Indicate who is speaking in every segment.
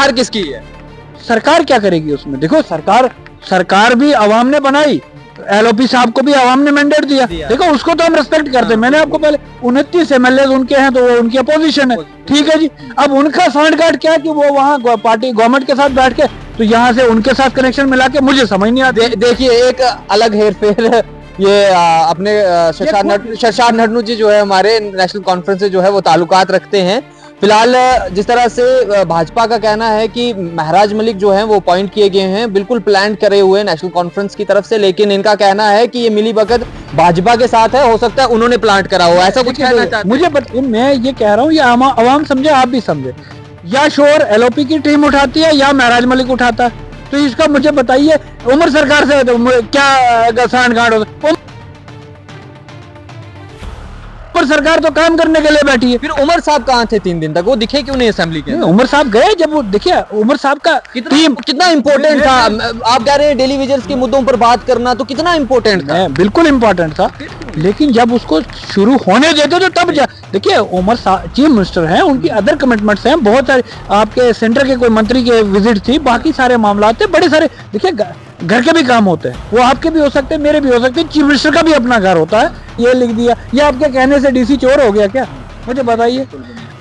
Speaker 1: सरकार किसकी है?
Speaker 2: सरकार क्या करेगी उसमें? देखो सरकार भी आवाम ने बनाई, एलओपी साहब को भी आवाम ने मैंडेट दिया। देखो उसको तो हम रेस्पेक्ट करते हैं। मैंने आपको पहले 29 एमएलए उनके हैं तो वो उनकी अपोजिशन है, ठीक है जी। अब उनका सांठगांठ क्या कि वो वहाँ पार्टी गवर्नमेंट के साथ बैठ के, तो यहाँ से उनके साथ कनेक्शन मिला के मुझे समझ नहीं आता।
Speaker 1: देखिए एक अलग हेरफेर ये अपने शशांक नटनू जी जो है हमारे नेशनल कॉन्फ्रेंस से जो है वो ताल्लुकात रखते हैं। फिलहाल जिस तरह से भाजपा का कहना है कि महराज मलिक जो है वो अपॉइंट किए गए हैं, बिल्कुल प्लान करे हुए नेशनल कॉन्फ्रेंस की तरफ से, लेकिन इनका कहना है कि ये मिली भगत भाजपा के साथ है, हो सकता है उन्होंने प्लांट करा हुआ, ऐसा कुछ कहना चाहते
Speaker 2: मुझे मैं ये कह रहा हूँ, ये आवाम समझे, आप भी समझे, या शोर एलओपी की टीम उठाती है या महराज मलिक उठाता है। तो इसका मुझे बताइए, उमर सरकार से तो क्या सांठगांठ होता? उमर सरकार तो काम करने के लिए बैठी है।
Speaker 1: फिर उमर साहब कहाँ थे 3 दिन तक? वो दिखे क्यों नहीं असेंबली के?
Speaker 2: उमर साहब गए जब वो, देखिए उमर साहब का
Speaker 1: कितना इंपॉर्टेंट था। आप कह रहे हैं डेली विजर्स के मुद्दों पर बात करना, तो कितना इंपॉर्टेंट था?
Speaker 2: बिल्कुल इंपॉर्टेंट था, लेकिन जब उसको शुरू होने देते तो तब देखिए उमर साहब चीफ मिनिस्टर हैं, उनकी अदर कमिटमेंट्स हैं बहुत सारे। आपके सेंटर के कोई मंत्री के विजिट थी, बाकी सारे मामला थे बड़े सारे। देखिए घर के भी काम होते हैं, वो आपके भी हो सकते हैं, मेरे भी हो सकते हैं, चीफ मिनिस्टर का भी अपना घर होता है। ये लिख दिया, ये आपके कहने से डीसी चोर हो गया क्या? मुझे बताइए।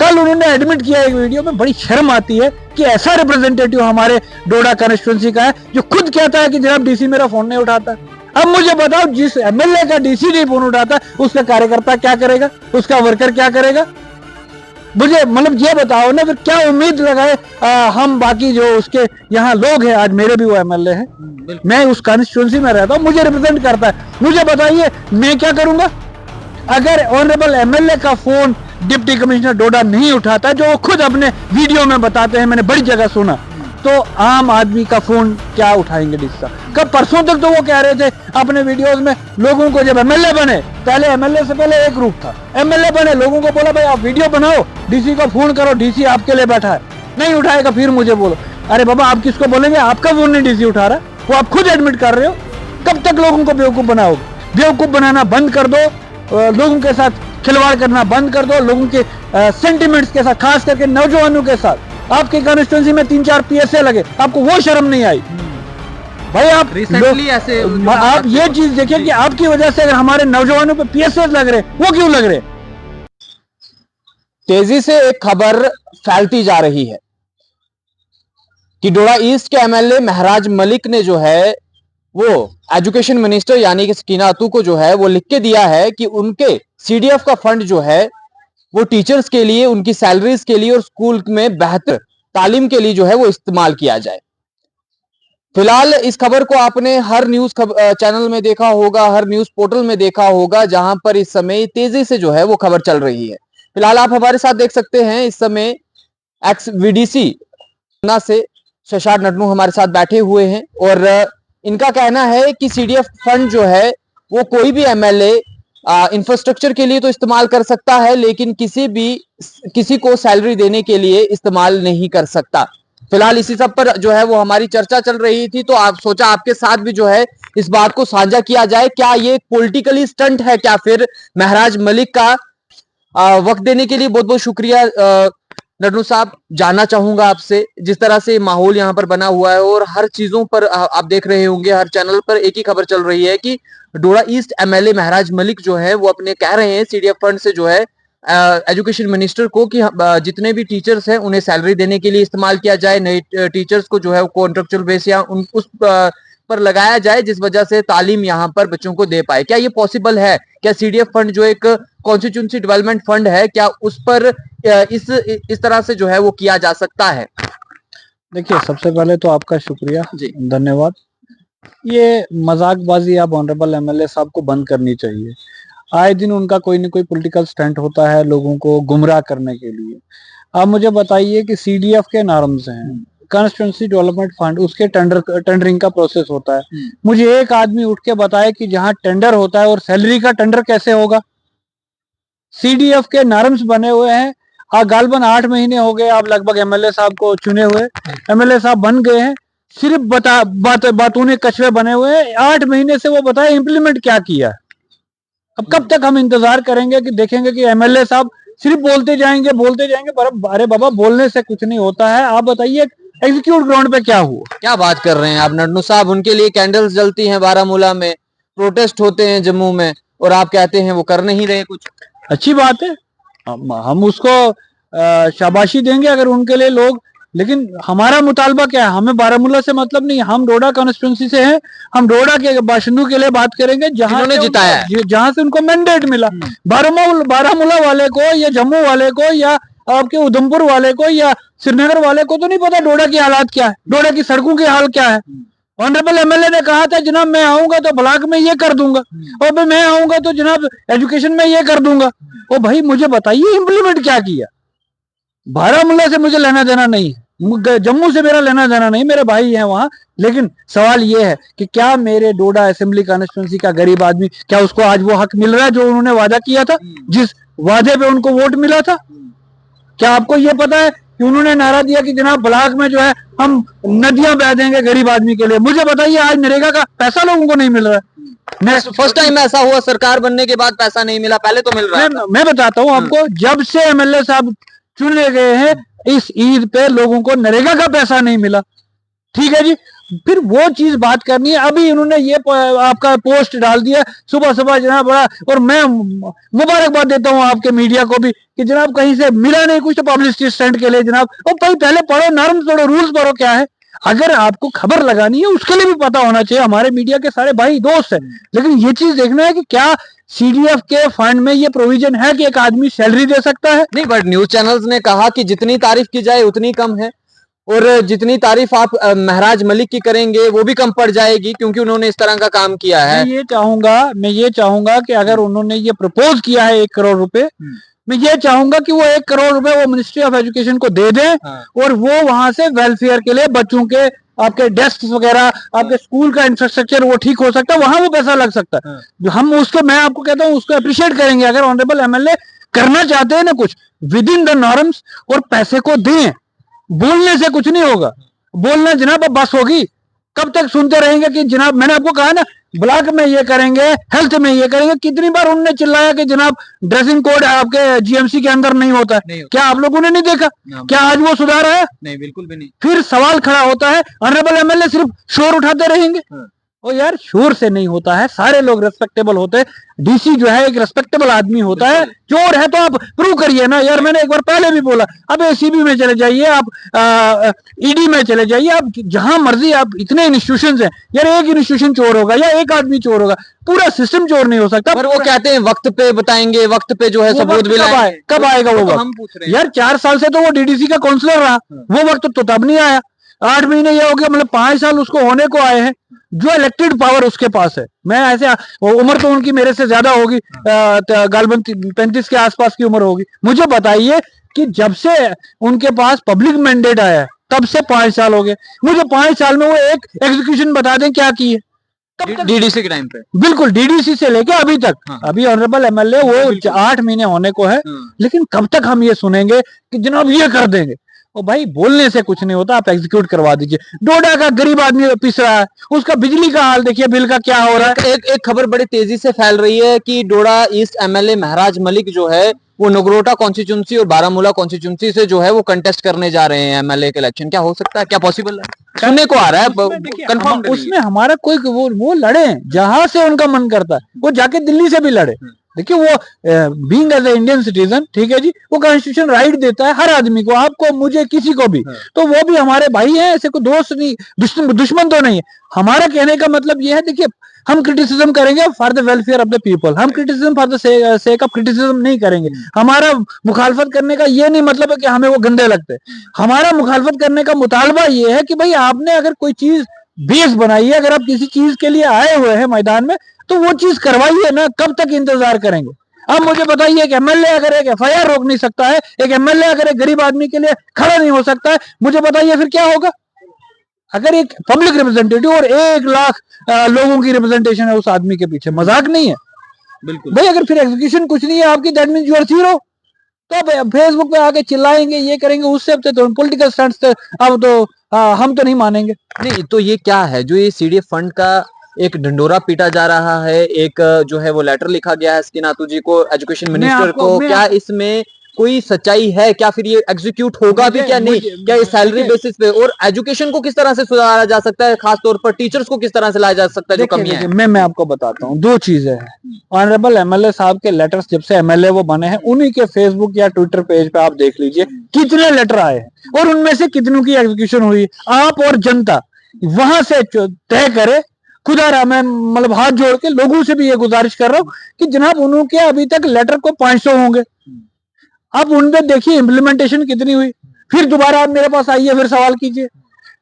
Speaker 2: कल उन्होंने एडमिट किया एक वीडियो में, बड़ी शर्म आती है कि ऐसा रिप्रेजेंटेटिव हमारे डोडा कॉन्स्टिट्यूंसी का है जो खुद कहता है कि जनाब डीसी मेरा फोन नहीं उठाता। अब मुझे बताओ, जिस एमएलए का डीसी नहीं फोन उठाता, उसका कार्यकर्ता क्या करेगा, उसका वर्कर क्या करेगा? मुझे मतलब ये बताओ ना, फिर क्या उम्मीद लगाए हम बाकी जो उसके यहाँ लोग हैं। आज मेरे भी वो एमएलए हैं, मैं उस कॉन्स्टिट्यूंसी में रहता हूँ, मुझे रिप्रेजेंट करता है। मुझे बताइए मैं क्या करूंगा अगर ऑनरेबल एमएलए का फोन डिप्टी कमिश्नर डोडा नहीं उठाता, जो वो खुद अपने वीडियो में बताते हैं, मैंने बड़ी जगह सुना। तो आम आदमी का फोन क्या उठाएंगे डीसी साहब? कब परसों तक तो वो कह रहे थे अपने वीडियोस में, लोगों को जब एमएलए बने, पहले एमएलए से पहले एक ग्रुप था, एमएलए बने लोगों को बोला भाई आप वीडियो बनाओ, डीसी को फोन करो, डीसी आपके लिए बैठा है। नहीं उठाएगा फिर मुझे बोलो। अरे बाबा आप किसको बोलेंगे? आपका फोन नहीं डीसी उठा रहा, वो आप खुद एडमिट कर रहे हो। कब तक लोगों को बेवकूफ बनाओगे? बेवकूफ बनाना बंद कर दो, लोगों के साथ खिलवाड़ करना बंद कर दो, लोगों के सेंटिमेंट्स के साथ, खास करके नौजवानों के साथ। आपके कॉन्स्टिट्यूंसी में 3-4 पीएसए लगे, आपको वो शर्म नहीं आई भाई? आप
Speaker 1: रिसेंटली ऐसे
Speaker 2: आप ये चीज देखिए कि आपकी वजह से अगर हमारे नौजवानों पे पीएसए लग रहे, वो क्यों लग रहे?
Speaker 1: तेजी से एक खबर फैलती जा रही है कि डोडा ईस्ट के एमएलए महराज मलिक ने जो है वो एजुकेशन मिनिस्टर यानी कि सकीना अतू को जो है वो लिख के दिया है कि उनके सीडीएफ का फंड जो है वो टीचर्स के लिए, उनकी सैलरीज के लिए और स्कूल में बेहतर तालीम के लिए जो है वो इस्तेमाल किया जाए। फिलहाल इस खबर को आपने हर न्यूज चैनल में देखा होगा, हर न्यूज पोर्टल में देखा होगा, जहां पर इस समय तेजी से जो है वो खबर चल रही है। फिलहाल आप हमारे साथ देख सकते हैं, इस समय एक्स वीडीसी से शशांक नटनू हमारे साथ बैठे हुए हैं और इनका कहना है कि सीडीएफ फंड जो है वो कोई भी एमएलए इंफ्रास्ट्रक्चर के लिए तो इस्तेमाल कर सकता है, लेकिन किसी को सैलरी देने के लिए इस्तेमाल नहीं कर सकता। फिलहाल इसी सब पर जो है वो हमारी चर्चा चल रही थी, तो आप सोचा आपके साथ भी जो है इस बात को साझा किया जाए। क्या ये पॉलिटिकली स्टंट है, क्या फिर महराज मलिक का वक्त देने के लिए बहुत बहुत शुक्रिया नटनू साहब। जानना चाहूंगा आपसे, जिस तरह से माहौल यहाँ पर बना हुआ है और हर चीजों पर आप देख रहे होंगे, हर चैनल पर एक ही खबर चल रही है कि डोडा ईस्ट एमएलए महराज मलिक जो है वो अपने कह रहे हैं सीडीएफ फंड से जो है एजुकेशन मिनिस्टर को कि जितने भी टीचर्स हैं उन्हें सैलरी देने के लिए इस्तेमाल किया जाए, नए टीचर्स को जो है कॉन्ट्रेक्चुअल बेस या उस पर लगाया जाए जिस वजह से तालीम यहाँ पर बच्चों को दे पाए। क्या ये पॉसिबल है? क्या सीडीएफ फंड जो एक कॉन्स्टिट्यूंसी डेवलपमेंट फंड है, क्या उस पर इस तरह से जो है वो किया जा सकता है?
Speaker 2: देखिए सबसे पहले तो आपका शुक्रिया जी, धन्यवाद। ये मजाकबाजी आप ऑनरेबल एमएलए साहब को बंद करनी चाहिए। आए दिन उनका कोई न कोई पॉलिटिकल स्टंट होता है लोगों को गुमराह करने के लिए। आप मुझे बताइए कि सीडीएफ के नॉर्म्स हैं, कॉन्स्टिट्यूंसी डेवलपमेंट फंड, उसके टेंडरिंग का प्रोसेस होता है। मुझे एक आदमी उठ के बताए कि जहां टेंडर होता है और सैलरी का टेंडर कैसे होगा? सीडीएफ के नॉर्म्स बने हुए हैं। गालबन 8 महीने हो गए आप लगभग एमएलए साहब को चुने हुए, एमएलए साहब बन गए हैं, सिर्फ बातों ने कछुए बने हुए हैं। 8 महीने से वो बताए इम्प्लीमेंट क्या किया? अब कब तक हम इंतजार करेंगे कि देखेंगे कि एमएलए साहब सिर्फ बोलते जाएंगे पर अरे बाबा बोलने से कुछ नहीं होता है। आप बताइए एग्जीक्यूट ग्राउंड पे क्या हुआ?
Speaker 1: क्या बात कर रहे हैं आप नन्नू साहब? उनके लिए कैंडल्स जलती हैं बारामूला में, प्रोटेस्ट होते हैं जम्मू में, और आप कहते हैं वो कर नहीं रहे कुछ।
Speaker 2: अच्छी बात है, हम उसको शाबाशी देंगे अगर उनके लिए लोग, लेकिन हमारा मुतालबा क्या है? हमें बारामूला से मतलब नहीं, हम डोडा कॉन्स्टिट्यूंसी से हैं, हम डोडा के बाशिंदों के लिए बात करेंगे जहां
Speaker 1: जिन्होंने
Speaker 2: से
Speaker 1: जिताया है।
Speaker 2: जहां से उनको मैंडेट मिला। बारामूला वाले को या जम्मू वाले को या आपके उधमपुर वाले को या श्रीनगर वाले को तो नहीं पता डोडा की हालात क्या है, डोडा की सड़कों की हाल क्या है। ऑनरेबल एमएलए ने कहा था जनाब मैं आऊंगा तो ब्लॉक में ये कर दूंगा, और भाई मैं आऊंगा तो जनाब एजुकेशन में ये कर दूंगा। ओ भाई मुझे बताइए इम्प्लीमेंट क्या किया? बारामूला से मुझे लेना देना नहीं है, जम्मू से मेरा लेना देना नहीं, मेरे भाई हैं वहां। लेकिन सवाल ये है कि क्या मेरे डोडा असेंबली कॉन्स्टिट्यूंसी का गरीब आदमी, क्या उसको आज वो हक मिल रहा है जो उन्होंने वादा किया था, जिस वादे पे उनको वोट मिला था? क्या आपको ये पता है कि उन्होंने नारा दिया कि जनाब ब्लॉक में जो है हम नदियां बहा देंगे गरीब आदमी के लिए? मुझे बताइए आज नरेगा का पैसा लोगों को नहीं मिल रहा है।
Speaker 1: फर्स्ट टाइम ऐसा हुआ सरकार बनने के बाद पैसा नहीं मिला, पहले तो मिल रहा था।
Speaker 2: मैं बताता हूँ आपको, जब से एमएलए साहब चुने गए हैं इस ईद पे लोगों को नरेगा का पैसा नहीं मिला। ठीक है जी, फिर वो चीज बात करनी है। अभी उन्होंने ये आपका पोस्ट डाल दिया सुबह सुबह जनाब बड़ा, और मैं मुबारकबाद देता हूँ आपके मीडिया को भी कि जनाब कहीं से मिला नहीं कुछ तो पब्लिसिटी स्टंट के लिए जनाब। और भाई पहले पढ़ो, नॉर्म्स पढ़ो, रूल्स पढ़ो क्या है। अगर आपको खबर लगानी है उसके लिए भी पता होना चाहिए। हमारे मीडिया के सारे भाई दोस्त हैं, लेकिन ये चीज देखना है कि क्या सीडीएफ के फंड में ये प्रोविजन है कि एक आदमी सैलरी दे सकता है?
Speaker 1: नहीं, बट न्यूज चैनल्स ने कहा कि जितनी तारीफ की जाए उतनी कम है, और जितनी तारीफ आप महराज मलिक की करेंगे वो भी कम पड़ जाएगी, क्योंकि उन्होंने इस तरह का काम किया है।
Speaker 2: मैं ये चाहूंगा कि अगर उन्होंने ये प्रपोज किया है 1 करोड़ रुपए, मैं ये चाहूंगा कि वो 1 करोड़ रुपए वो मिनिस्ट्री ऑफ एजुकेशन को दे दें, और वो वहां से वेलफेयर के लिए बच्चों के आपके डेस्क वगैरह, आपके स्कूल का इंफ्रास्ट्रक्चर वो ठीक हो सकता है, वहां वो पैसा लग सकता है। जो हम उसको, मैं आपको कहता हूँ उसको अप्रिशिएट करेंगे अगर ऑनरेबल एमएलए करना चाहते हैं ना कुछ विद इन द नॉर्म्स, और पैसे को दें। बोलने से कुछ नहीं होगा, बोलना जनाब अब बस होगी। कब तक सुनते रहेंगे कि जनाब, मैंने आपको कहा ना ब्लॉक में ये करेंगे, हेल्थ में ये करेंगे, कितनी बार उन्होंने चिल्लाया कि जनाब ड्रेसिंग कोड आपके जीएमसी के अंदर नहीं होता है। क्या आप लोगों ने नहीं देखा? क्या आज वो सुधार है?
Speaker 1: नहीं, बिल्कुल भी नहीं।
Speaker 2: फिर सवाल खड़ा होता है ऑनरेबल एमएलए सिर्फ शोर उठाते रहेंगे। ओ यार, शोर से नहीं होता है, सारे लोग रेस्पेक्टेबल होते हैं। डीसी जो है एक रेस्पेक्टेबल आदमी होता है। चोर है तो आप प्रूव करिए ना यार। मैंने एक बार पहले भी बोला, अब एसीबी में चले जाइए, आप ईडी में चले जाइए, आप जहां मर्जी, आप इतने इंस्टीट्यूशन हैं यार, एक इंस्टीट्यूशन चोर होगा या एक आदमी चोर होगा, पूरा सिस्टम चोर नहीं हो सकता।
Speaker 1: पर वो कहते हैं वक्त पे बताएंगे, वक्त पे जो है सबूत भी लाएंगे।
Speaker 2: कब आएगा वो
Speaker 1: हम पूछ
Speaker 2: वक्त?
Speaker 1: रहे हैं
Speaker 2: यार 4 साल से तो वो डीडीसी का काउंसलर रहा, वो वक्त तो तब नहीं आया। 8 महीने ये हो गया, मतलब 5 साल उसको होने को आए हैं। जो इलेक्टेड पावर उसके पास है, मैं ऐसे, उम्र तो उनकी मेरे से ज्यादा होगी, गालबन 35 के आसपास की उम्र होगी। मुझे बताइए कि जब से उनके पास पब्लिक मैंडेट आया है तब से 5 साल हो गए। मुझे 5 साल में वो एक एग्जीक्यूशन बता दें क्या की है?
Speaker 1: डीडीसी के टाइम पे
Speaker 2: बिल्कुल, डीडीसी से लेके अभी तक।
Speaker 1: हाँ।
Speaker 2: अभी ऑनरेबल एमएलए वो 8 महीने होने को है, लेकिन कब तक हम ये सुनेंगे कि जनाब ये कर देंगे? ओ भाई, बोलने से कुछ नहीं होता, आप एग्जीक्यूट करवा दीजिए। डोडा का गरीब आदमी पिस रहा है, उसका बिजली का हाल देखिए, बिल का क्या हो रहा है।
Speaker 1: एक खबर बड़ी तेजी से फैल रही है कि डोडा ईस्ट एमएलए महराज मलिक जो है वो नगरोटा कॉन्स्टिट्यूंसी और बारामूला कॉन्स्टिट्यूंसी से जो है वो कंटेस्ट करने जा रहे हैं एमएलए के इलेक्शन। क्या हो सकता है? क्या पॉसिबल है? सुनने को आ रहा है, कंफर्म
Speaker 2: उसमें हमारा कोई वो लड़े जहां से उनका मन करता है, वो जाके दिल्ली से भी लड़े। देखिए वो being as a Indian citizen, ठीक है जी, वो कॉन्स्टिट्यूशन राइट देता है हर आदमी को, आपको, मुझे, किसी को भी। तो वो भी हमारे भाई हैं, ऐसे कोई दोस्त नहीं, दुश्मन तो नहीं है। हमारा कहने का मतलब ये है, देखिए हम क्रिटिसिज्म करेंगे for the welfare of the people, हम criticism for the sake of criticism नहीं करेंगे। हमारा मुखालफत करने का ये नहीं मतलब है कि हमें वो गंदे लगते। हमारा मुखालफत करने का मुतालबा ये है कि भाई आपने अगर कोई चीज बेस बनाई है, अगर आप किसी चीज के लिए आए हुए हैं मैदान में, तो वो चीज करवाइए ना। कब तक इंतजार करेंगे? अब मुझे बताइए, एक एमएलए अगर एक एफआईआर रोक नहीं सकता है, एक एमएलए अगर एक गरीब आदमी के लिए खड़ा नहीं हो सकता है, मुझे बताइए फिर क्या होगा? अगर एक पब्लिक रिप्रेजेंटेटिव और 1 लाख लोगों की रिप्रेजेंटेशन है उस आदमी के पीछे, मजाक नहीं है। बिल्कुल भाई, अगर फिर एग्जीक्यूशन कुछ नहीं है आपकी, that means you are zero. तो फेसबुक पे आके चिल्लाएंगे, ये करेंगे, उससे अब तो पॉलिटिकल स्टंट्स, अब तो हम तो नहीं मानेंगे।
Speaker 1: नहीं, तो ये क्या है जो ये सीडीएफ फंड का एक ढंडोरा पीटा जा रहा है? एक जो है वो लेटर लिखा गया है स्किनातू जी को, एजुकेशन मिनिस्टर को। क्या इसमें कोई सच्चाई है क्या? फिर ये एग्जीक्यूट होगा भी क्या नहीं? क्या ये सैलरी बेसिस पे? और एजुकेशन को किस तरह से सुधारा जा सकता है, खास तौर पर टीचर्स को किस तरह से लाया जा सकता है जो
Speaker 2: देखिए
Speaker 1: कमियां हैं?
Speaker 2: मैं आपको बताता हूँ, दो चीजें हैं। ऑनरेबल एमएलए साहब के लेटर्स जब से एमएलए वो बने हैं, उन्हीं के फेसबुक या ट्विटर पेज पे आप देख लीजिए कितने लेटर आए हैं और उनमें से कितनों की एग्जीक्यूशन हुई। आप और जनता वहां से तय करे। खुदा मैं मतलब हाथ जोड़ के लोगों से भी ये गुजारिश कर रहा हूँ कि जनाब उनके अभी तक लेटर को 500 होंगे, अब उनपे देखिए इम्प्लीमेंटेशन कितनी हुई। फिर दोबारा आप मेरे पास आइए, फिर सवाल कीजिए।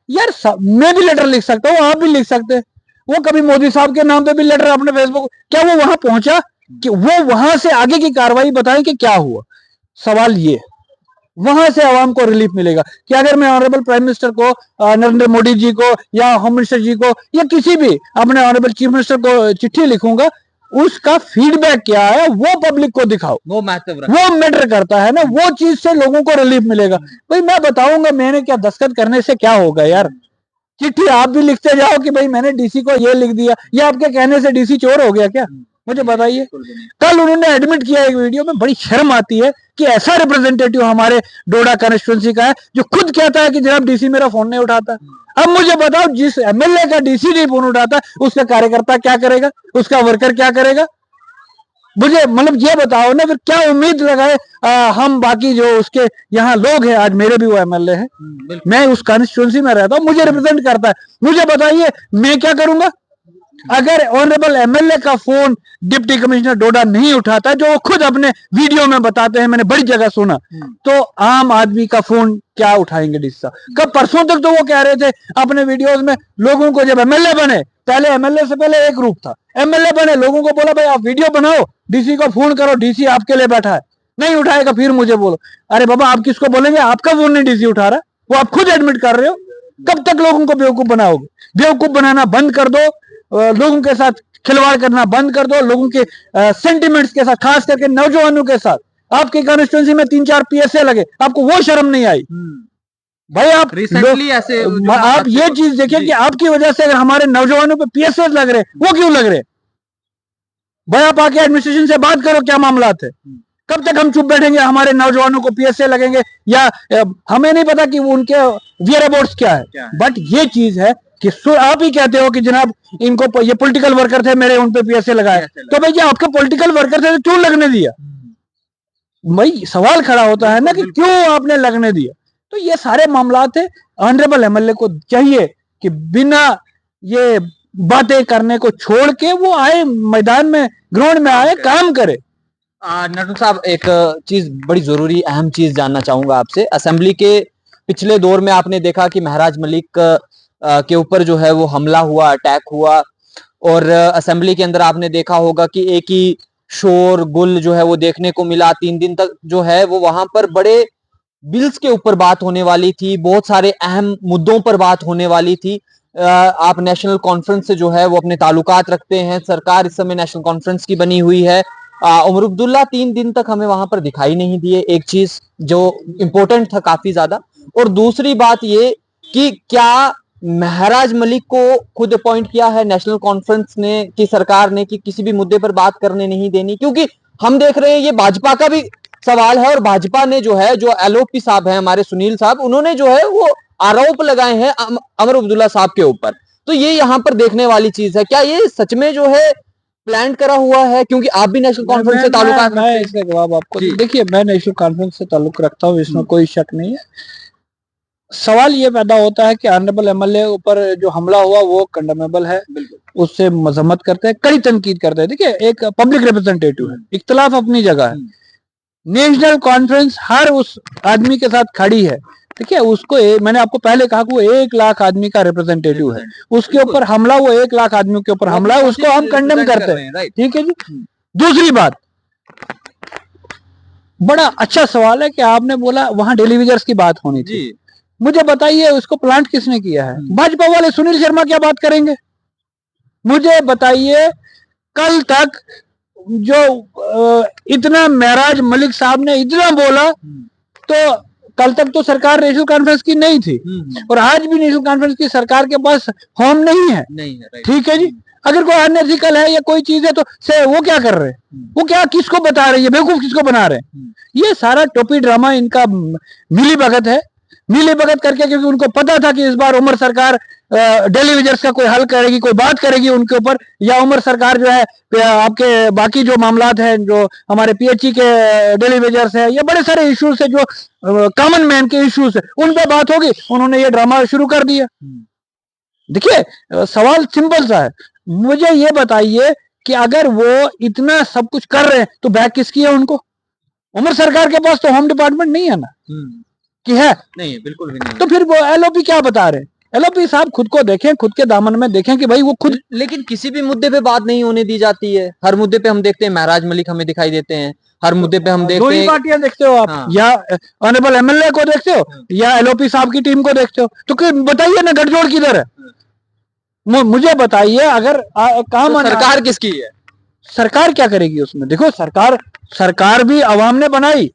Speaker 2: यार मैं भी लेटर लिख सकता हूँ, आप भी लिख सकते हैं। वो कभी मोदी साहब के नाम पे भी लेटर अपने फेसबुक, क्या वो वहां पहुंचा कि वो वहां से आगे की कार्रवाई बताएं कि क्या हुआ? सवाल ये, वहां से आवाम को रिलीफ मिलेगा कि अगर मैं ऑनरेबल प्राइम मिनिस्टर को, नरेंद्र मोदी जी को या होम मिनिस्टर जी को या किसी भी अपने ऑनरेबल चीफ मिनिस्टर को चिट्ठी लिखूंगा, उसका फीडबैक क्या है वो पब्लिक को दिखाओ,
Speaker 1: वो महत्व
Speaker 2: वो मैटर करता है ना। वो चीज से लोगों को रिलीफ मिलेगा। भाई मैं बताऊंगा मैंने क्या, दस्तखत करने से क्या होगा यार? चिट्ठी आप भी लिखते जाओ कि भाई मैंने डीसी को ये लिख दिया, या आपके कहने से डीसी चोर हो गया क्या? मुझे बताइए। कल उन्होंने एडमिट किया एक वीडियो में, बड़ी शर्म आती है कि ऐसा रिप्रेजेंटेटिव हमारे डोडा कॉन्स्टिट्यूंसी का है जो खुद कहता है कि जनाब डीसी मेरा फोन नहीं उठाता। अब मुझे बताओ, जिस एमएलए का डीसी नहीं फोन उठाता, उसका कार्यकर्ता क्या करेगा, उसका वर्कर क्या करेगा? मुझे मतलब ये बताओ ना, फिर क्या उम्मीद लगाए हम बाकी जो उसके यहाँ लोग हैं। आज मेरे भी वो एमएलए हैं, मैं उस कॉन्स्टिट्यूंसी में रहता हूँ, मुझे रिप्रेजेंट करता है। मुझे बताइए मैं क्या करूंगा अगर ऑनरेबल एमएलए का फोन डिप्टी कमिश्नर डोडा नहीं उठाता, जो वो खुद अपने वीडियो में बताते हैं, मैंने बड़ी जगह सुना। तो आम आदमी का फोन क्या उठाएंगे डीसी साहब? कब परसों तक तो वो कह रहे थे अपने वीडियोस में, लोगों को जब एमएलए बने, पहले एमएलए से पहले एक रूप था, एमएलए बने लोगों को बोला भाई आप वीडियो बनाओ, डीसी को फोन करो, डीसी आपके लिए बैठा है, नहीं उठाएगा फिर मुझे बोलो। अरे बाबा आप किसको बोलेंगे? आपका फोन नहीं डीसी उठा रहा, वो आप खुद एडमिट कर रहे हो। कब तक लोगों को बेवकूफ बनाओगे? बेवकूफ बनाना बंद कर दो, लोगों के साथ खिलवाड़ करना बंद कर दो, लोगों के सेंटिमेंट्स के साथ, खास करके नौजवानों के साथ। आपकी कॉन्स्टिट्यूंसी में 3-4 पीएसए लगे, आपको वो शर्म नहीं आई? भाई आप
Speaker 1: रिसेंटली ऐसे
Speaker 2: आप ये चीज देखिए कि आपकी वजह से अगर हमारे नौजवानों पे पीएसए लग रहे, वो क्यों लग रहे? भाई आप आके एडमिनिस्ट्रेशन से बात करो क्या मामला थे। कब तक हम चुप बैठेंगे? हमारे नौजवानों को पीएसए लगेंगे, या हमें नहीं पता कि उनके वियर अबाउट्स क्या है। बट ये चीज है कि आप ही कहते हो कि जनाब इनको, ये पॉलिटिकल वर्कर थे मेरे, उन पे पीएसए लगाए। तो भाई ये आपके पॉलिटिकल वर्कर थे तो क्यों लगने दिया? भाई सवाल खड़ा होता है ना कि क्यों आपने लगने दिया। तो ये सारे मामला थे। ऑनरेबल एमएलए को चाहिए कि बिना ये बातें करने को छोड़ के वो आए मैदान में, ग्राउंड में आए, काम करे।
Speaker 1: नटू साहब, एक चीज बड़ी जरूरी अहम चीज जानना चाहूंगा आपसे। असेंबली के पिछले दौर में आपने देखा कि महराज मलिक के ऊपर जो है वो हमला हुआ, अटैक हुआ, और असेंबली के अंदर आपने देखा होगा कि एक ही शोर गुल जो है वो देखने को मिला। 3 दिन तक जो है वो वहां पर बड़े बिल्स के ऊपर बात होने वाली थी, बहुत सारे अहम मुद्दों पर बात होने वाली थी। आप नेशनल कॉन्फ्रेंस से जो है वो अपने ताल्लुकात रखते हैं, सरकार इस समय नेशनल कॉन्फ्रेंस की बनी हुई है। उमर अब्दुल्ला 3 दिन तक हमें वहां पर दिखाई नहीं दिए, एक चीज जो इंपॉर्टेंट था काफी ज्यादा। और दूसरी बात ये कि क्या महराज मलिक को खुद अपॉइंट किया है नेशनल कॉन्फ्रेंस ने कि सरकार ने, कि किसी भी मुद्दे पर बात करने नहीं देनी? क्योंकि हम देख रहे हैं ये भाजपा का भी सवाल है, और भाजपा ने जो है, जो एलओपी साहब हैं हमारे सुनील साहब, उन्होंने जो है वो आरोप लगाए हैं उमर अब्दुल्ला साहब के ऊपर। तो ये यहाँ पर देखने वाली चीज है, क्या ये सच में जो है प्लान करा हुआ है? क्योंकि आप भी नेशनल कॉन्फ्रेंस से ताल्लुक रखते हैं।
Speaker 2: मैं इसका जवाब आपको देखिए, मैं नेशनल कॉन्फ्रेंस से ताल्लुक रखता हूँ, इसमें कोई शक नहीं है। सवाल ये पैदा होता है कि ऑनरेबल एमएलए ऊपर जो हमला हुआ वो कंडेमेबल है, उससे मजम्मत करते हैं, कड़ी तनकीद करते हैं। देखिए एक पब्लिक रिप्रेजेंटेटिव है, इख्तलाफ अपनी जगह है। नेशनल कॉन्फ्रेंस हर उस आदमी के साथ खड़ी है। देखिए उसको मैंने आपको पहले कहा कि वो 1 लाख आदमी का रिप्रेजेंटेटिव है, उसके ऊपर हमला, वो 1 लाख आदमियों के ऊपर हमला है, उसको हम कंडेम करते हैं। ठीक है जी। दूसरी बात, बड़ा अच्छा सवाल है कि आपने बोला वहां टेलीविजन की बात होनी थी। मुझे बताइए उसको प्लांट किसने किया है? भाजपा वाले सुनील शर्मा क्या बात करेंगे? मुझे बताइए, कल तक जो इतना महराज मलिक साहब ने इतना बोला, तो कल तक तो सरकार नेशनल कॉन्फ्रेंस की नहीं थी, और आज भी नेशनल कॉन्फ्रेंस की सरकार के पास होम नहीं है। ठीक है जी। अगर कोई अनएथिकल है या कोई चीज है तो से वो क्या कर रहे हैं, वो क्या किसको बता रहे हैं, बेवकूफ किसको बना रहे हैं। ये सारा टोपी ड्रामा इनका मिली भगत है, मिली भगत करके, क्योंकि उनको पता था कि इस बार उमर सरकार डेली वेजर्स का कोई हल करेगी, कोई बात करेगी उनके ऊपर, या उमर सरकार जो है आपके बाकी जो मामलात हैं, जो हमारे पीएचई के डेली वेजर्स है, या बड़े सारे इश्यूज है जो कॉमन मैन के इश्यूज है, उन पर बात होगी। उन्होंने ये ड्रामा शुरू कर दिया। देखिए सवाल सिंपल सा है, मुझे ये बताइए कि अगर वो इतना सब कुछ कर रहे हैं तो बैक किसकी है उनको? उमर सरकार के पास तो होम डिपार्टमेंट नहीं है ना, कि है?
Speaker 1: नहीं, बिल्कुल भी नहीं।
Speaker 2: तो फिर वो एलओपी क्या बता रहे हैं? एलओपी साहब खुद को देखें, खुद के दामन में देखें कि भाई वो खुद।
Speaker 1: लेकिन किसी भी मुद्दे पे बात नहीं होने दी जाती है। हर मुद्दे पे हम देखते हैं महराज मलिक हमें दिखाई देते हैं, हर मुद्दे पे हम
Speaker 2: दो
Speaker 1: देखते
Speaker 2: ही
Speaker 1: हैं।
Speaker 2: पार्टियां देखते हो आप,
Speaker 1: हाँ।
Speaker 2: या ऑनरेबल एमएलए को देखते हो या एलओपी साहब की टीम को देखते हो, तो बताइए ना गठजोड़ किधर है? मुझे बताइए, अगर काम
Speaker 1: तो सरकार किसकी है?
Speaker 2: सरकार क्या करेगी उसमें? देखो सरकार भी आवाम ने बनाई,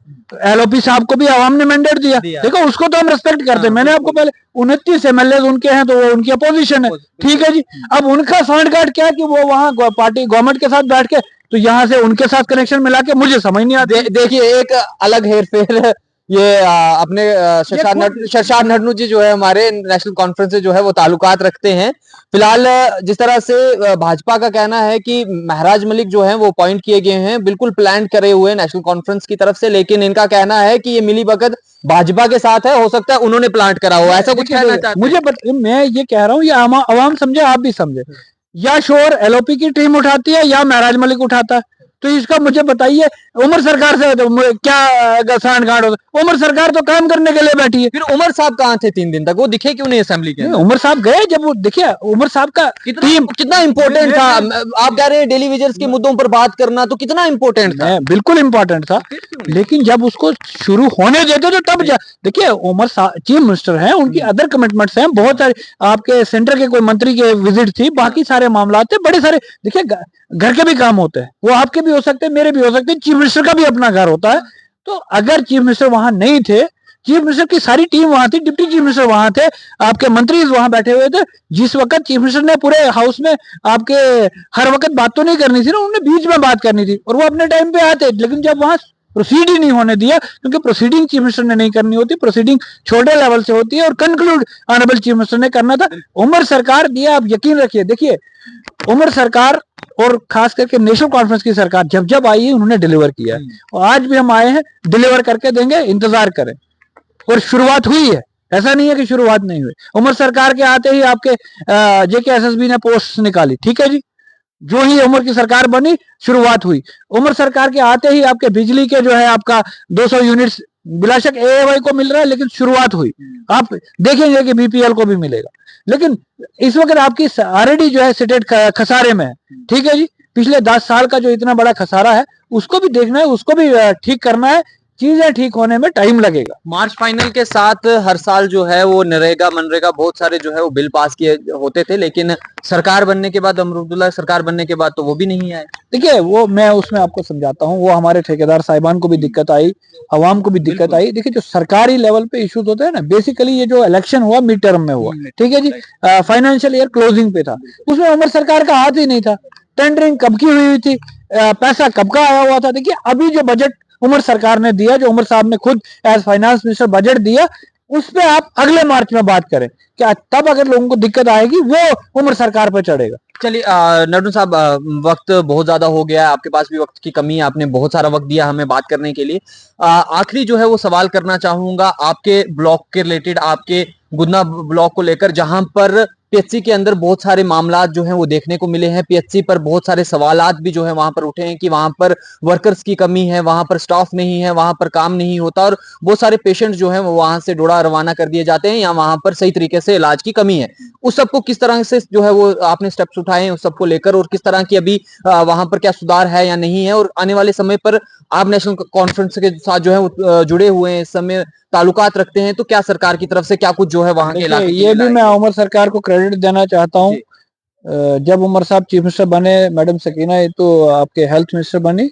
Speaker 2: एलओपी साहब को भी आवाम ने मैंडेट दिया। देखो उसको तो हम रेस्पेक्ट करते हैं। मैंने आपको पहले 29 एमएलए उनके हैं तो वो उनकी अपोजिशन है, ठीक है जी। अब उनका सांठगांठ क्या कि वो वहां पार्टी गवर्नमेंट के साथ बैठ के, तो यहाँ से उनके साथ कनेक्शन मिला के मुझे समझ नहीं आता।
Speaker 1: देखिए एक अलग हेरफेर ये अपने शशांक नडनू जी जो है हमारे नेशनल कॉन्फ्रेंस से जो है वो ताल्लुकात रखते हैं। फिलहाल जिस तरह से भाजपा का कहना है कि महराज मलिक जो है वो अपॉइंट किए गए हैं, बिल्कुल प्लान करे हुए नेशनल कॉन्फ्रेंस की तरफ से, लेकिन इनका कहना है कि ये मिली भगत भाजपा के साथ है, हो सकता है उन्होंने प्लांट करा हो, ऐसा कुछ कहना चाहते हैं।
Speaker 2: मैं ये कह रहा हूँ, ये आवाम समझे, आप भी समझे, या शोर एलओपी की टीम उठाती है या महराज मलिक उठाता है। तो इसका मुझे बताइए, उमर सरकार से तो क्या सांठगांठ होता? उमर सरकार तो काम करने के लिए बैठी है।
Speaker 1: फिर उमर साहब कहाँ थे 3 दिन तक? वो दिखे क्यों नहीं असेंबली के अंदर?
Speaker 2: उमर साहब गए जब वो, देखिए उमर साहब का टीम
Speaker 1: कितना इंपॉर्टेंट था। आप कह रहे हैं डेली वेजर्स के मुद्दों पर बात करना, तो कितना इंपॉर्टेंट था?
Speaker 2: बिल्कुल इंपॉर्टेंट था, लेकिन जब उसको शुरू होने देते तो तब देखिए उमर चीफ मिनिस्टर हैं, उनकी अदर कमिटमेंट्स हैं, बहुत सारे आपके सेंटर के कोई मंत्री के विजिट थी, बाकी सारे मामला थे, बड़े सारे। देखिए घर के भी काम होते हैं, वो आपके भी हो सकते हैं, मेरे भी हो सकते हैं, चीफ मिनिस्टर का भी अपना घर होता है। तो अगर चीफ मिनिस्टर वहां नहीं थे, चीफ मिनिस्टर की सारी टीम वहां थी, डिप्टी चीफ मिनिस्टर वहां थे, आपके मंत्री वहां बैठे हुए थे, जिस वक्त चीफ मिनिस्टर ने पूरे हाउस में आपके हर वक्त बात तो नहीं करनी थी ना, उन्होंने बीच में बात करनी थी और वो अपने टाइम पे आते। लेकिन जब वहां प्रोसीड ही नहीं होने दिया, क्योंकि प्रोसीडिंग चीफ मिनिस्टर ने नहीं करनी होती, प्रोसीडिंग छोटे लेवल से होती है और कंक्लूड ऑनरेबल चीफ मिनिस्टर ने करना था। उमर सरकार दिए, आप यकीन रखिए, देखिए उमर सरकार और खास करके नेशनल कॉन्फ्रेंस की सरकार जब जब आई है उन्होंने डिलीवर किया है, और आज भी हम आए हैं, डिलीवर करके देंगे, इंतजार करें। और शुरुआत हुई है, ऐसा नहीं है कि शुरुआत नहीं हुई। उमर सरकार के आते ही आपके जेकेएसएसबी ने पोस्ट निकाली, ठीक है जी। जो ही उमर की सरकार बनी, शुरुआत हुई। उमर सरकार के आते ही आपके बिजली के जो है आपका 200 यूनिट्स बिलाशक एएवाई को मिल रहा है, लेकिन शुरुआत हुई। आप देखेंगे कि बीपीएल को भी मिलेगा, लेकिन इस वक्त आपकी ऑलरेडी जो है स्टेट खसारे में है, ठीक है जी। पिछले 10 साल का जो इतना बड़ा खसारा है उसको भी देखना है, उसको भी ठीक करना है। चीजें ठीक होने में टाइम लगेगा।
Speaker 1: मार्च फाइनल के साथ हर साल जो है वो नरेगा मनरेगा बहुत सारे जो है वो बिल पास किए होते थे, लेकिन सरकार बनने के बाद, अमरुदुल्ला सरकार बनने के बाद तो वो भी नहीं आए।
Speaker 2: देखिए वो मैं उसमें आपको समझाता हूँ, वो हमारे ठेकेदार साहिबान को भी दिक्कत आई, अवाम को भी दिक्कत आई। देखिए जो सरकारी लेवल पे इश्यूज होते हैं ना, बेसिकली ये जो इलेक्शन हुआ मिड टर्म में हुआ, ठीक है जी, फाइनेंशियल ईयर क्लोजिंग पे था, उसमें उमर सरकार का हाथ ही नहीं था। टेंडरिंग कब की हुई थी, पैसा कब का आया हुआ था। देखिए अभी जो बजट उमर सरकार ने दिया, जो उमर साहब ने खुद एज फाइनेंस मिनिस्टर बजट दिया, उस पे आप अगले मार्च में बात करें, क्या तब अगर लोगों को दिक्कत आएगी वो उमर सरकार पे चढ़ेगा।
Speaker 1: चलिए नडू साहब, वक्त बहुत ज्यादा हो गया है, आपके पास भी वक्त की कमी है, आपने बहुत सारा वक्त दिया हमें बात करने के लिए। आखिरी जो है वो सवाल करना चाहूंगा आपके ब्लॉक के रिलेटेड, आपके गुदना ब्लॉक को लेकर, जहां पर पीएचसी के अंदर बहुत सारे मामला जो हैं वो देखने को मिले हैं। पीएचसी पर बहुत सारे सवालात भी जो है वहां पर उठे हैं कि वहां पर वर्कर्स की कमी है, वहां पर स्टाफ नहीं है, वहां पर काम नहीं होता, और बहुत सारे पेशेंट जो है वो वहां से डोड़ा रवाना कर दिए जाते हैं, या वहां पर सही तरीके से इलाज की कमी है। उस सबको किस तरह से जो है वो आपने स्टेप्स उठाए हैं उस सबको लेकर, और किस तरह की अभी वहां पर क्या सुधार है या नहीं है, और आने वाले समय पर आप नेशनल कॉन्फ्रेंस के साथ जो है वो जुड़े हुए हैं, इस समय ताल्लुकात रखते हैं, तो क्या सरकार की तरफ से क्या कुछ जो है वहां के इलाके
Speaker 2: ये भी मैं उमर सरकार को क्रेडिट देना चाहता हूँ। जब उमर साहब चीफ मिनिस्टर बने, मैडम सकीना ये तो आपके हेल्थ मिनिस्टर बनी,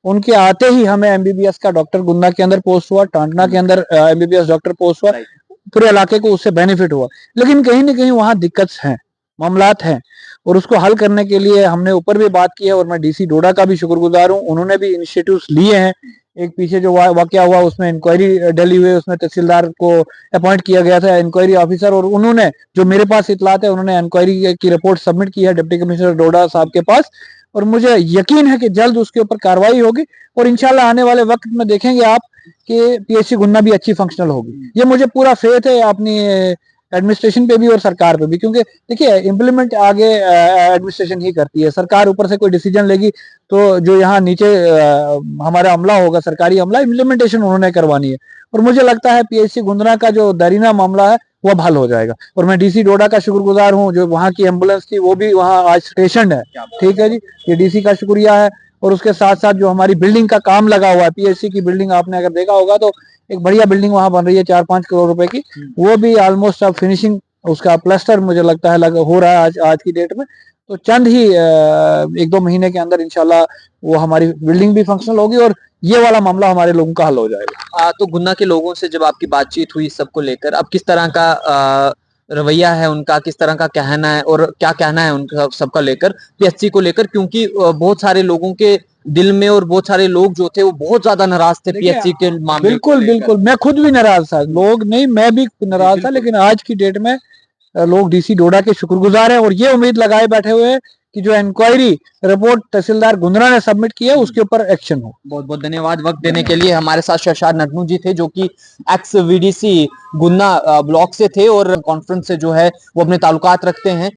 Speaker 2: उनके आते ही हमें एमबीबीएस का डॉक्टर गुंदा के अंदर पोस्ट हुआ, टांटना के अंदर एमबीबीएस डॉक्टर पोस्ट हुआ, पूरे इलाके को उससे बेनिफिट हुआ। लेकिन कहीं ना कहीं वहां दिक्कत है, मामलात हैं। और उसको हल करने के लिए हमने ऊपर भी बात की है और मैं डीसी डोडा का भी शुक्रगुजार हूँ। उन्होंने भी इनिशिएटिव्स लिए हैं। एक पीछे जो वाकया हुआ उसमें इंक्वायरी डली हुई, उसमें तहसीलदार को अपॉइंट किया गया था इंक्वायरी ऑफिसर, और उन्होंने जो मेरे पास इतलात है उन्होंने इंक्वायरी की रिपोर्ट सबमिट की है डिप्टी कमिश्नर डोडा साहब के पास, और मुझे यकीन है कि जल्द उसके ऊपर कार्रवाई होगी और इंशाल्लाह आने वाले वक्त में देखेंगे आप कि पीएचसी गुन्ना भी अच्छी फंक्शनल होगी। ये मुझे पूरा फेथ है अपनी एडमिनिस्ट्रेशन पे भी और सरकार पे भी, क्योंकि देखिए इम्प्लीमेंट आगे एडमिनिस्ट्रेशन ही करती है। सरकार ऊपर से कोई डिसीजन लेगी तो जो यहाँ नीचे हमारा अमला होगा, सरकारी अमला, इम्प्लीमेंटेशन उन्होंने करवानी है। और मुझे लगता है पीएचसी गुंदना का जो दरीना मामला है वो अब हल हो जाएगा। और मैं डीसी डोडा का शुक्रगुजार हूँ, जो वहाँ की एम्बुलेंस थी वो भी वहाँ आज स्टेशन है। ठीक है जी, ये डीसी का शुक्रिया है। और उसके साथ साथ जो हमारी बिल्डिंग का काम लगा हुआ है, पीएचसी की बिल्डिंग आपने अगर देखा होगा तो एक बढ़िया बिल्डिंग वहां बन रही है 4-5 करोड़ रुपए की, वो भी ऑलमोस्ट अब फिनिशिंग, उसका प्लास्टर मुझे लगता है हो रहा है आज की डेट में। तो चंद ही 1-2 महीने के अंदर इंशाल्लाह वो हमारी बिल्डिंग भी फंक्शनल होगी और ये वाला मामला हमारे लोगों का हल हो जाएगा।
Speaker 1: तो गुन्ना के लोगों से जब आपकी बातचीत हुई सबको लेकर, अब किस तरह का रवैया है उनका, किस तरह का कहना है और क्या कहना है उनका सबका लेकर, पीएचसी को लेकर? क्योंकि बहुत सारे लोगों के दिल में और बहुत सारे लोग जो थे वो बहुत ज्यादा नाराज थे पीएचसी के मामले।
Speaker 2: बिल्कुल बिल्कुल, मैं खुद भी नाराज था, लोग नहीं मैं भी नाराज था, लेकिन आज की डेट में लोग डीसी डोडा के शुक्रगुजार हैं और ये उम्मीद लगाए बैठे हुए हैं कि जो इंक्वायरी रिपोर्ट तहसीलदार गुंदरा ने सबमिट की है उसके ऊपर एक्शन हो।
Speaker 1: बहुत बहुत धन्यवाद वक्त देने के लिए। हमारे साथ शशार नटनू जी थे जो कि एक्स वीडीसी गुन्ना ब्लॉक से थे और कॉन्फ्रेंस से जो है वो अपने ताल्लुकात रखते हैं।